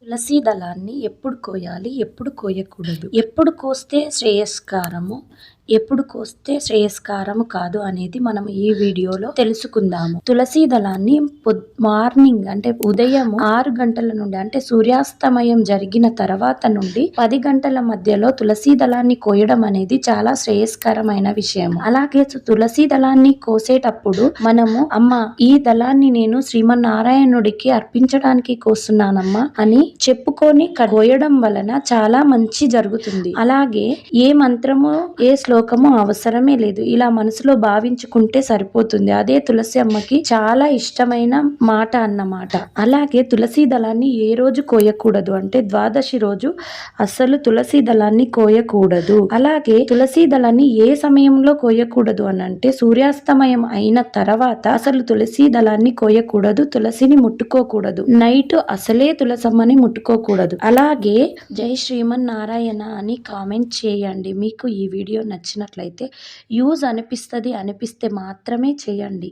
తులసి దళాన్ని ఎప్పుడు కోయాలి? ఎప్పుడు కోయకూడదు? ఎప్పుడు కోస్తే శ్రేయస్కరము? ఎప్పుడు కోస్తే శ్రేయస్కరము కాదు అనేది మనం ఈ వీడియోలో తెలుసుకుందాము. తులసి దళాన్ని మార్నింగ్ అంటే ఉదయం 6 గంటల నుండి అంటే సూర్యాస్తమయం జరిగిన తర్వాత నుండి 10 గంటల మధ్యలో తులసి దళాన్ని కోయడం అనేది చాలా శ్రేయస్కరమైన విషయం. అలాగే తులసి దళాన్ని కోసేటప్పుడు మనము అమ్మ ఈ దళాన్ని నేను శ్రీమన్నారాయణుడికి అర్పించడానికి కోస్తున్నానమ్మా అని చెప్పుకొని కోయడం వలన చాలా మంచి జరుగుతుంది. అలాగే ఏ మంత్రము ఏ శ్లోకము అవసరమే లేదు. ఇలా మనసులో భావించుకుంటే సరిపోతుంది. అదే తులసి అమ్మకి చాలా ఇష్టమైన మాట అన్నమాట. అలాగే తులసి దళాన్ని ఏ రోజు కోయకూడదు అంటే ద్వాదశి రోజు అస్సలు తులసి దళాన్ని కోయకూడదు. అలాగే తులసి దళాన్ని ఏ సమయంలో కోయకూడదు అని అంటే సూర్యాస్తమయం అయిన తర్వాత అసలు తులసి దళాన్ని కోయకూడదు. తులసిని ముట్టుకోకూడదు. నైట్ అసలే తులసమ్మని ముట్టుకోకూడదు. అలాగే జై శ్రీమన్నారాయణ అని కామెంట్ చేయండి. మీకు ఈ వీడియో నచ్చినట్లయితే యూజ్ అనిపిస్తే మాత్రమే చేయండి.